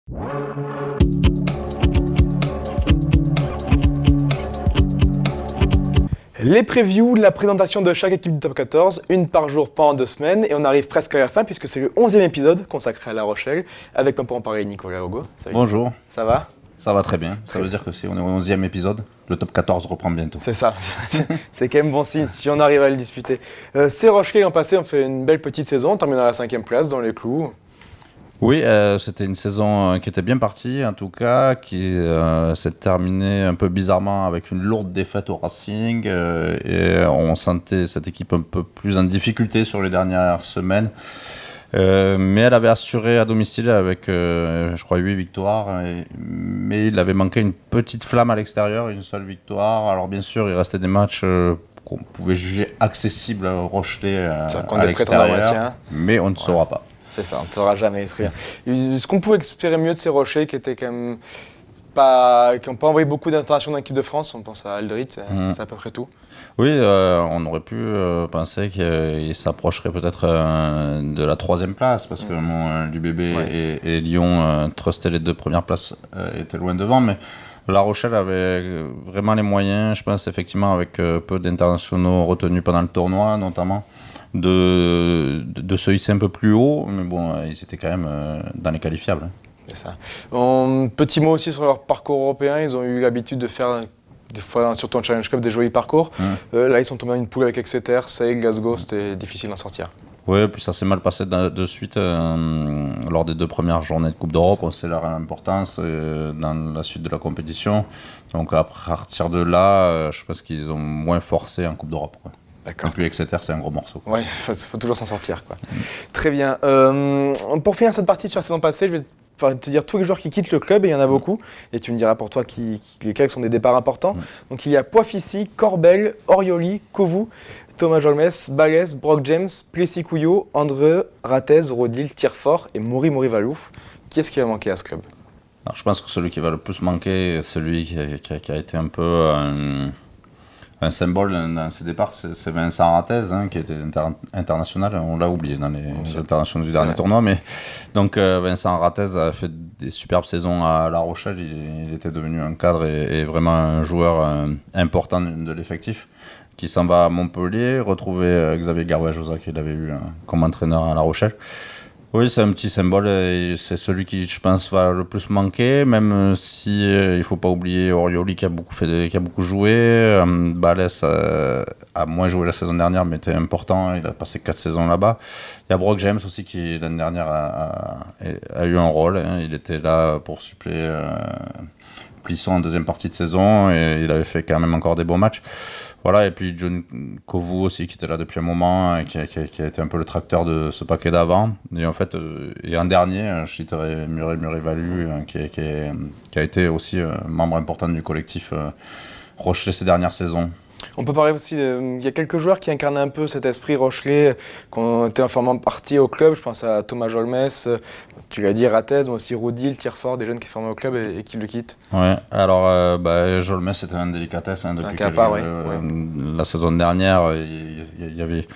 Les previews, la présentation de chaque équipe du Top 14, une par jour pendant 2 semaines, et on arrive presque à la fin puisque c'est le 11e épisode consacré à La Rochelle, avec pour en parler Nicolas Hugo. Bonjour. Ça va ? Ça va très bien. Ça veut dire que si on est au 11e épisode, le top 14 reprend bientôt. C'est ça, c'est quand même bon signe si on arrive à le disputer. Ces Rochelais l'an passé ont fait une belle petite saison, on termine à la 5e place dans les clous. Oui, c'était une saison qui était bien partie, en tout cas, qui s'est terminée un peu bizarrement avec une lourde défaite au Racing. Et on sentait cette équipe un peu plus en difficulté sur les dernières semaines. Mais elle avait assuré à domicile avec, je crois, 8 victoires. Mais il avait manqué une petite flamme à l'extérieur, une seule victoire. Alors bien sûr, il restait des matchs qu'on pouvait juger accessibles aux Rochelais à l'extérieur. Mais on ne saura pas. C'est ça, on ne saura jamais, très bien. Est-ce qu'on pouvait espérer mieux de ces Rochelais qui étaient quand même qui n'ont pas envoyé beaucoup d'internationaux dans l'équipe de France? On pense à Aldrit, c'est à peu près tout. Oui, on aurait pu penser qu'il s'approcherait peut-être de la 3e place, parce que l'UBB et Lyon trustaient les 2 premières places, étaient loin devant, mais La Rochelle avait vraiment les moyens, je pense effectivement avec peu d'internationaux retenus pendant le tournoi notamment, de se hisser un peu plus haut, mais bon, ils étaient quand même dans les qualifiables. C'est ça. Petit mot aussi sur leur parcours européen, ils ont eu l'habitude de faire des fois, surtout en Challenge Cup, des jolis parcours. Là, ils sont tombés dans une poule avec Exeter, Sale, Glasgow, c'était difficile d'en sortir. Oui, puis ça s'est mal passé de suite lors des 2 premières journées de Coupe d'Europe. On sait leur importance dans la suite de la compétition. Donc à partir de là, je pense qu'ils ont moins forcé en Coupe d'Europe. D'accord. Et puis Exeter, c'est un gros morceau. Oui, il faut toujours s'en sortir. Très bien. Pour finir cette partie sur la saison passée, je vais te dire tous les joueurs qui quittent le club, et il y en a beaucoup. Et tu me diras pour toi lesquels sont des départs importants. Donc il y a Poifici, Corbel, Orioli, Kovu, Thomas Jolmes, Balès, Brock James, Plessis Couillot, André, Ratez, Rodil, Tirfort et Mori Valou. Qui est-ce qui va manquer à ce club? Alors, je pense que celui qui va le plus manquer, celui qui a été un peu un symbole dans ses départs, c'est Vincent Ratez, qui était international. On l'a oublié dans les internationaux du dernier tournoi. Mais donc Vincent Ratez a fait des superbes saisons à La Rochelle. Il était devenu un cadre et vraiment un joueur important de l'effectif, qui s'en va à Montpellier, retrouver Xavier Garbajosa qu'il avait eu comme entraîneur à La Rochelle. Oui, c'est un petit symbole et c'est celui qui, je pense, va le plus manquer, même si il ne faut pas oublier Orioli qui a beaucoup joué. Balès a moins joué la saison dernière, mais était important, il a passé 4 saisons là-bas. Il y a Brock James aussi qui, l'année dernière, a eu un rôle. Il était là pour suppléer Plisson en 2e partie de saison et il avait fait quand même encore des bons matchs. Voilà, et puis John Kovu aussi qui était là depuis un moment, qui a été un peu le tracteur de ce paquet d'avant. Et en fait, et en dernier, je citerai Murray Vallu, qui a été aussi membre important du collectif Rochelais ces dernières saisons. On peut parler aussi, il y a quelques joueurs qui incarnent un peu cet esprit Rochelais, qui ont été en formant partie au club. Je pense à Thomas Jolmes, tu l'as dit, Ratez, mais aussi Rodil, Tirfort, des jeunes qui forment au club et qui le quittent. Ouais, alors Jolmes c'était un délicatesse depuis la saison dernière. Il y avait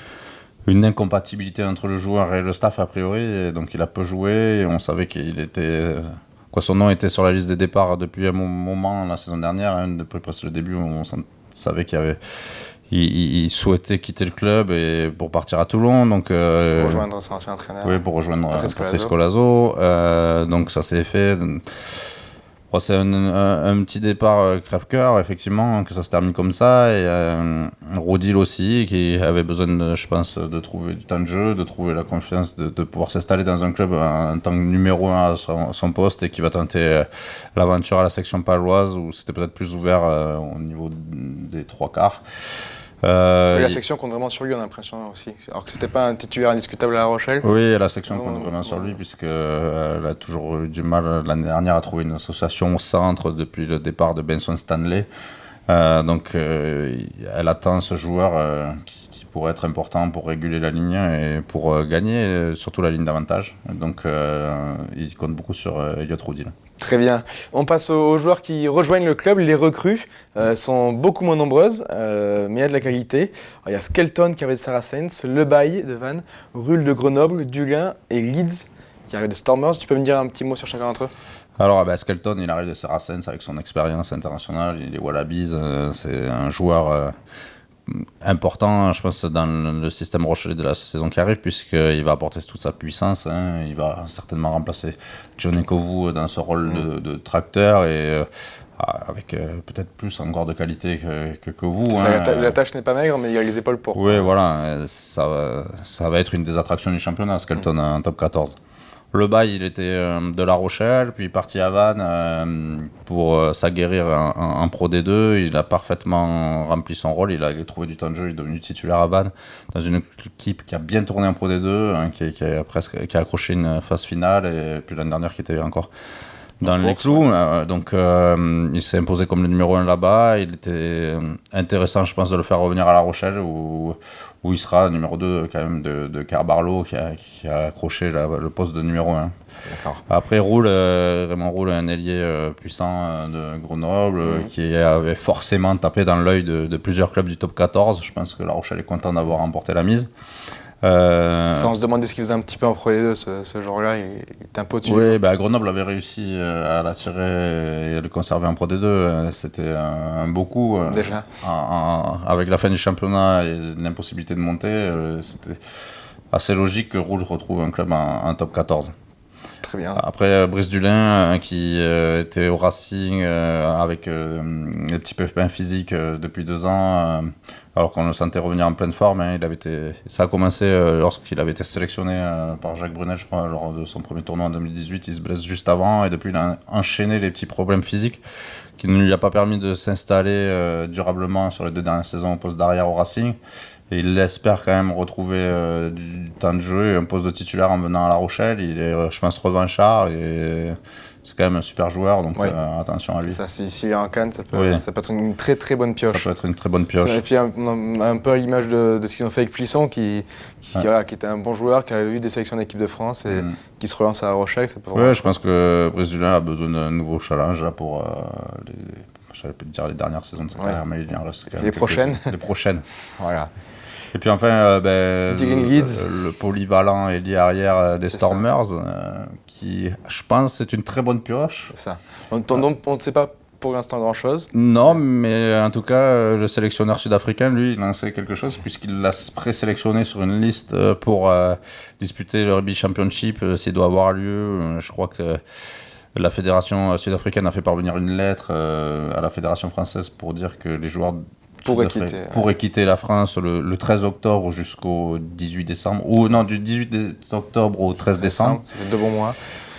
une incompatibilité entre le joueur et le staff a priori, et donc il a peu joué. Et on savait qu'il était... son nom était sur la liste des départs depuis un moment la saison dernière, depuis presque le début, on savait il souhaitait quitter le club et pour partir à Toulon, donc pour rejoindre son ancien entraîneur. Oui, pour rejoindre Patrice Colazo. Donc ça s'est fait. C'est un petit départ crève-cœur, effectivement, que ça se termine comme ça. Et Rodil aussi, qui avait besoin, je pense, de trouver du temps de jeu, de trouver la confiance, de pouvoir s'installer dans un club en tant que numéro 1 à son poste, et qui va tenter l'aventure à la section paloise, où c'était peut-être plus ouvert au niveau des 3 quarts. La section compte vraiment sur lui, on a l'impression aussi. Alors que c'était pas un titulaire indiscutable à La Rochelle. Oui, la section compte vraiment sur lui, puisqu'elle a toujours eu du mal l'année dernière à trouver une association au centre depuis le départ de Benson Stanley. Donc elle attend ce joueur qui pourrait être important pour réguler la ligne et pour gagner, surtout la ligne d'avantage. Donc il compte beaucoup sur Elliot Rodil. Très bien. On passe aux joueurs qui rejoignent le club. Les recrues sont beaucoup moins nombreuses, mais il y a de la qualité. Alors, il y a Skelton qui avait de Saracens, Le Bailly de Vannes, Rulle de Grenoble, Dullin et Leeds qui arrivent des Stormers. Tu peux me dire un petit mot sur chacun d'entre eux? Alors, Skelton, il arrive de Saracens avec son expérience internationale. Il est Wallabies, c'est un joueur important, je pense, dans le système Rochelais de la saison qui arrive, puisqu'il va apporter toute sa puissance. Il va certainement remplacer Johnny Kovu dans ce rôle de tracteur et avec peut-être plus encore de qualité que Kovu. La tâche n'est pas maigre, mais il a les épaules pour. Oui, voilà, ça va être une des attractions du championnat, Skelton en top 14. Le bail, il était de La Rochelle, puis parti à Vannes pour s'aguerrir en Pro D2. Il a parfaitement rempli son rôle, il a trouvé du temps de jeu, il est devenu titulaire à Vannes, dans une équipe qui a bien tourné en Pro D2, qui a accroché une phase finale, et puis l'année dernière qui était encore dans les clous. Il s'est imposé comme le numéro 1 là-bas. Il était intéressant, je pense, de le faire revenir à La Rochelle, où il sera numéro 2 quand même de Carbarlo, qui a accroché le poste de numéro 1. D'accord. Après, Raymond Roule, un ailier puissant de Grenoble, qui avait forcément tapé dans l'œil de plusieurs clubs du top 14. Je pense que La Rochelle est content d'avoir remporté la mise. Ça, on se demandait ce qu'il faisait un petit peu en Pro D2 ce jour-là, il était un peu au-dessus. Oui, Grenoble avait réussi à l'attirer et à le conserver en Pro D2. C'était un beau coup. Déjà. Avec la fin du championnat et l'impossibilité de monter, c'était assez logique que Roule retrouve un club en top 14. Très bien. Après, Brice Dulin, qui était au Racing avec des petits pépins physiques depuis 2 ans, alors qu'on le sentait revenir en pleine forme. Ça a commencé lorsqu'il avait été sélectionné par Jacques Brunel, je crois, lors de son premier tournoi en 2018. Il se blesse juste avant, et depuis, il a enchaîné les petits problèmes physiques qui ne lui a pas permis de s'installer durablement sur les 2 dernières saisons au poste d'arrière au Racing. Et il espère quand même retrouver du temps de jeu et un poste de titulaire en venant à La Rochelle. Il est, je pense, revanchard et c'est quand même un super joueur, donc attention à lui. Ça, s'il est en Cannes, ça peut être une très très bonne pioche. Ça peut être une très bonne pioche. Et puis un peu à l'image de ce qu'ils ont fait avec Plisson, qui était un bon joueur, qui a eu des sélections d'équipe de France et qui se relance à La Rochelle. Je pense que Brice Dulin a besoin d'un nouveau challenge là, pour j'allais pas dire les dernières saisons de sa carrière, mais il en reste quand même les prochaines. Les prochaines. Voilà. Et puis enfin, le polyvalent ailier arrière des Stormers, qui, je pense, c'est une très bonne pioche. C'est ça. On ne sait pas pour l'instant grand-chose. Non, mais en tout cas, le sélectionneur sud-africain, lui, il en sait quelque chose, puisqu'il l'a présélectionné sur une liste pour disputer le Rugby Championship, s'il doit avoir lieu. Je crois que la fédération sud-africaine a fait parvenir une lettre à la fédération française pour dire que les joueurs pourraient quitter la France le 13 octobre jusqu'au 18 décembre, ou non, du 18 octobre au 13 décembre. Ça fait 2 bons mois.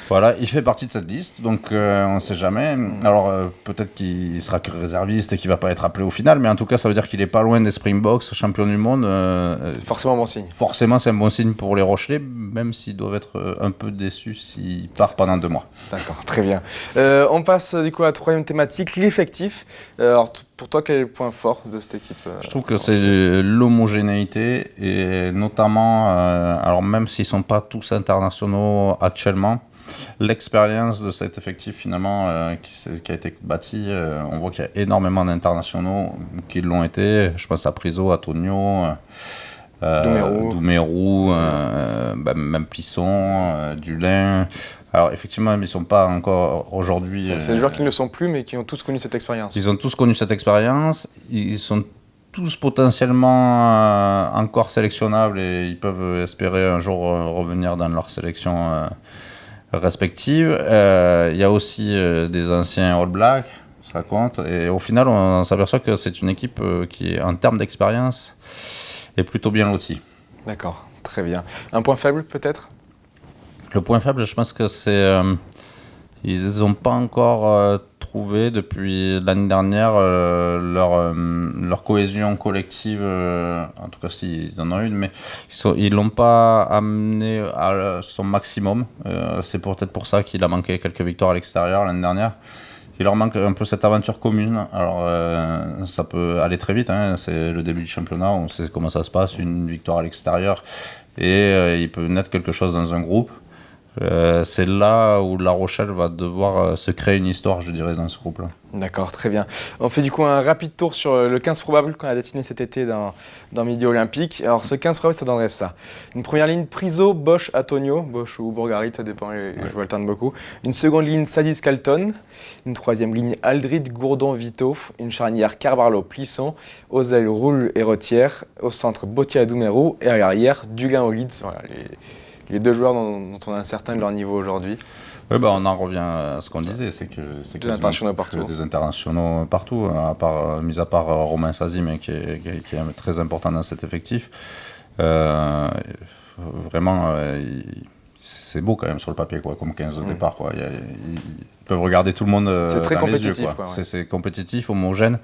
Voilà, il fait partie de cette liste, donc on ne sait jamais. Alors peut-être qu'il sera que réserviste et qu'il ne va pas être appelé au final, mais en tout cas ça veut dire qu'il n'est pas loin des Springboks, champion du monde. C'est forcément un bon signe. Forcément c'est un bon signe pour les Rochelais, même s'ils doivent être un peu déçus s'ils partent pendant 2 mois. D'accord, très bien. On passe du coup à la 3e thématique, l'effectif. Alors pour toi, quel est le point fort de cette équipe Je trouve que c'est l'homogénéité, et notamment, alors même s'ils ne sont pas tous internationaux actuellement, l'expérience de cet effectif finalement qui a été bâti, on voit qu'il y a énormément d'internationaux qui l'ont été. Je pense à Priso, à Tonio, Doumerou, même Plisson, Dulin. Alors effectivement, ils ne sont pas encore aujourd'hui... C'est des joueurs qui ne le sont plus, mais qui ont tous connu cette expérience. Ils ont tous connu cette expérience, ils sont tous potentiellement encore sélectionnables, et ils peuvent espérer un jour revenir dans leur sélection respectives. Il y a aussi des anciens All Blacks, ça compte. Et au final, on s'aperçoit que c'est une équipe qui, en termes d'expérience, est plutôt bien lotie. D'accord, très bien. Un point faible peut-être ? Le point faible, je pense que c'est... ils n'ont pas encore trouvé depuis l'année dernière leur cohésion collective, en tout cas s'ils en ont une, mais ils ne l'ont pas amené à son maximum. C'est peut-être pour ça qu'il a manqué quelques victoires à l'extérieur l'année dernière. Il leur manque un peu cette aventure commune. Alors ça peut aller très vite, hein. C'est le début du championnat, on sait comment ça se passe, une victoire à l'extérieur, et il peut naître quelque chose dans un groupe. C'est là où La Rochelle va devoir se créer une histoire, je dirais, dans ce groupe-là. D'accord, très bien. On fait du coup un rapide tour sur le 15 probable qu'on a dessiné cet été dans Midi Olympique. Alors ce 15 probable, ça donnerait ça. Une première ligne Priso, Bosch, Antonio, Bosch ou Bourgarit, ça dépend, les joueurs alternent beaucoup. Une seconde ligne Sadis Calton. Une troisième ligne Aldrid, Gourdon, Vito. Une charnière Carbarlo, Plisson. Ozel, Roule et Retière. Au centre, Botia, Doumerou. Et à l'arrière, Duguin, Olids. Voilà, les deux joueurs dont on est incertain de leur niveau aujourd'hui. Oui, on en revient à ce qu'on disait, c'est des internationaux partout. Des internationaux partout, mis à part Romain Sazi, mais qui est très important dans cet effectif. Vraiment, c'est beau quand même sur le papier, quoi, comme 15 au départ. Quoi. Ils peuvent regarder tout le monde c'est très dans compétitif, les yeux. Quoi. Ouais. C'est compétitif, homogène.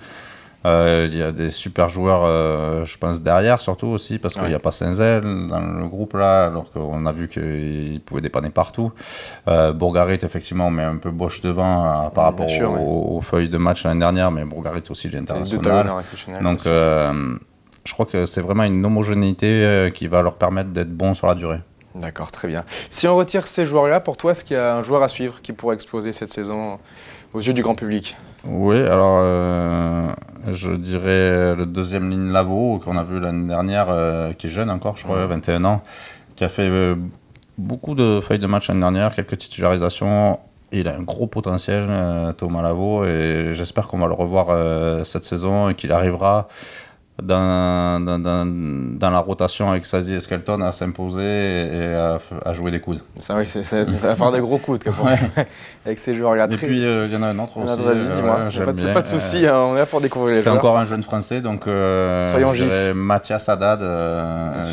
Il y a des super joueurs, je pense, derrière surtout aussi, parce qu'il n'y a pas Saint-Zel dans le groupe là, alors qu'on a vu qu'il pouvait dépanner partout. Bourgarit, effectivement, on met un peu Bosch devant par rapport aux feuilles de match l'année dernière, mais Bourgarit aussi, il est international. Donc, je crois que c'est vraiment une homogénéité qui va leur permettre d'être bons sur la durée. D'accord, très bien. Si on retire ces joueurs-là, pour toi, est-ce qu'il y a un joueur à suivre qui pourrait exploser cette saison aux yeux du grand public? Oui, alors je dirais le deuxième ligne Lavaux, qu'on a vu l'année dernière, qui est jeune encore, je crois, 21 ans, qui a fait beaucoup de feuilles de match l'année dernière, quelques titularisations. Il a un gros potentiel, Thomas Lavaux, et j'espère qu'on va le revoir cette saison et qu'il arrivera dans la rotation avec Sazi et Skelton à s'imposer et à jouer des coudes. Ça, oui, c'est à faire des gros coudes avec ces joueurs-là. Et puis il y en a un autre aussi. Dis-moi, pas de souci, on est là pour découvrir les joueurs. C'est encore un jeune français, donc soyons gifs. Mathias Haddad,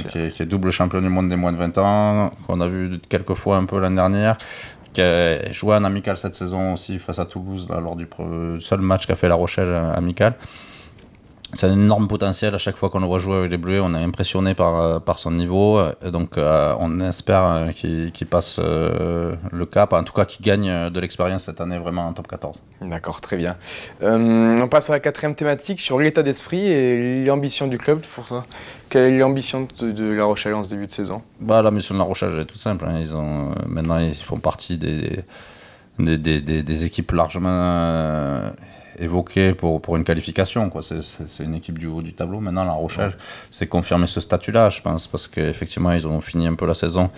qui est double champion du monde des moins de 20 ans, qu'on a vu quelques fois un peu l'année dernière, qui a joué en amical cette saison aussi face à Toulouse, là, lors du seul match qu'a fait La Rochelle amical. C'est un énorme potentiel. À chaque fois qu'on le voit jouer avec les Bleus, on est impressionné par son niveau. Et donc, on espère qu'il passe le cap, en tout cas qu'il gagne de l'expérience cette année vraiment en top 14. D'accord, très bien. On passe à la quatrième thématique sur l'état d'esprit et l'ambition du club pour ça. Quelle est l'ambition de La Rochelle en ce début de saison? L'ambition de La Rochelle est tout simple. Maintenant, ils font partie des équipes largement évoqué pour une qualification, quoi. C'est une équipe du haut du tableau. Maintenant, La Rochelle, c'est confirmer ce statut-là, je pense, parce qu'effectivement, ils ont fini un peu la saison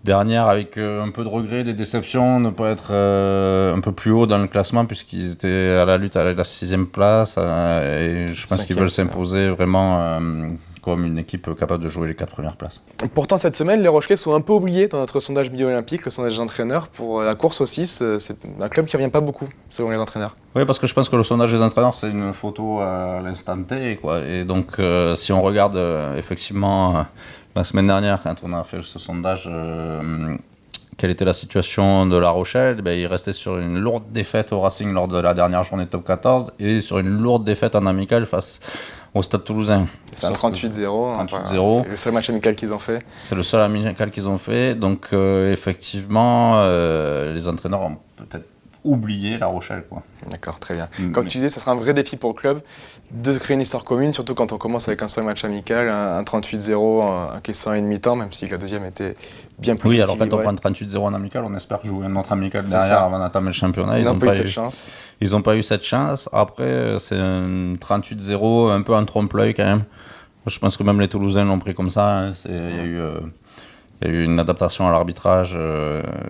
dernière avec un peu de regret, des déceptions, ne pas être un peu plus haut dans le classement, puisqu'ils étaient à la lutte à la 6e place. Et je pense qu'ils veulent s'imposer vraiment comme une équipe capable de jouer les 4 premières places. Pourtant, cette semaine, les Rochelais sont un peu oubliés dans notre sondage Midi Olympique, le sondage d'entraîneurs. Pour la course au 6, c'est un club qui ne revient pas beaucoup, selon les entraîneurs. Oui, parce que je pense que le sondage des entraîneurs, c'est une photo à l'instant T, quoi. Et donc, si on regarde effectivement la semaine dernière, quand on a fait ce sondage, quelle était la situation de La Rochelle, il restait sur une lourde défaite au Racing lors de la dernière journée de top 14 et sur une lourde défaite en amical face au Stade Toulousain. C'est un 38-0. 38-0. C'est le seul match amical qu'ils ont fait. C'est le seul amical qu'ils ont fait. Donc, effectivement, les entraîneurs ont peut-être oublié La Rochelle, quoi. D'accord, très bien. Comme tu disais, ça sera un vrai défi pour le club de créer une histoire commune, surtout quand on commence avec un seul match amical, un 38-0, un caissant et demi-temps, même si la deuxième était bien plus équilibrée. Alors quand on prend 38-0 en amical, on espère jouer un autre amical derrière avant d'entamer le championnat. Ils n'ont pas eu cette chance. Ils n'ont pas eu cette chance. Après, c'est un 38-0, un peu en trompe-l'œil quand même. Je pense que même les Toulousains l'ont pris comme ça. Hein. Il y a eu une adaptation à l'arbitrage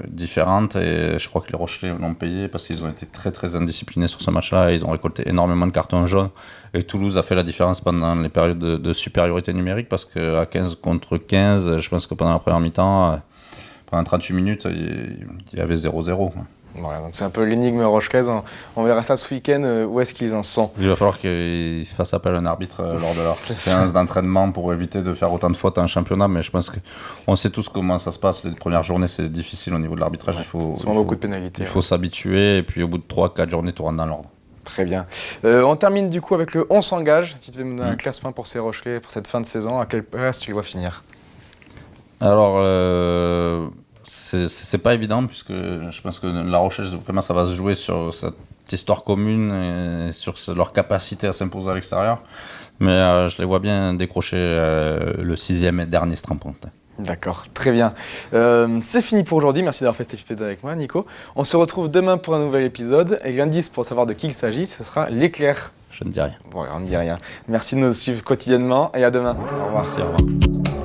différente et je crois que les Rochelais l'ont payé parce qu'ils ont été très très indisciplinés sur ce match-là et ils ont récolté énormément de cartons jaunes. Et Toulouse a fait la différence pendant les périodes de supériorité numérique parce qu'à 15 contre 15, je pense que pendant la première mi-temps, pendant 38 minutes, il y avait 0-0. Voilà, donc c'est un peu l'énigme rochelaise. On verra ça ce week-end, où est-ce qu'ils en sont. Il va falloir qu'ils fassent appel à un arbitre lors de leur séance d'entraînement pour éviter de faire autant de fautes en championnat, mais je pense qu'on sait tous comment ça se passe. Les premières journées, c'est difficile au niveau de l'arbitrage. Ouais, beaucoup de pénalités. Il faut s'habituer et puis au bout de 3-4 journées, tout rentre dans l'ordre. Très bien. On termine du coup avec le On s'engage. Si tu devais me donner un classement pour ces Rochelais pour cette fin de saison, à quelle place tu les vois finir? Alors... c'est pas évident puisque je pense que La Rochelle, vraiment, ça va se jouer sur cette histoire commune et sur leur capacité à s'imposer à l'extérieur. Mais je les vois bien décrocher le 6e et dernier strampon. D'accord, très bien. C'est fini pour aujourd'hui. Merci d'avoir fait cet épisode avec moi, Nico. On se retrouve demain pour un nouvel épisode. Et l'indice pour savoir de qui il s'agit, ce sera l'éclair. Je ne dis rien. Bon, on ne dit rien. Merci de nous suivre quotidiennement et à demain. Au revoir. Merci, au revoir.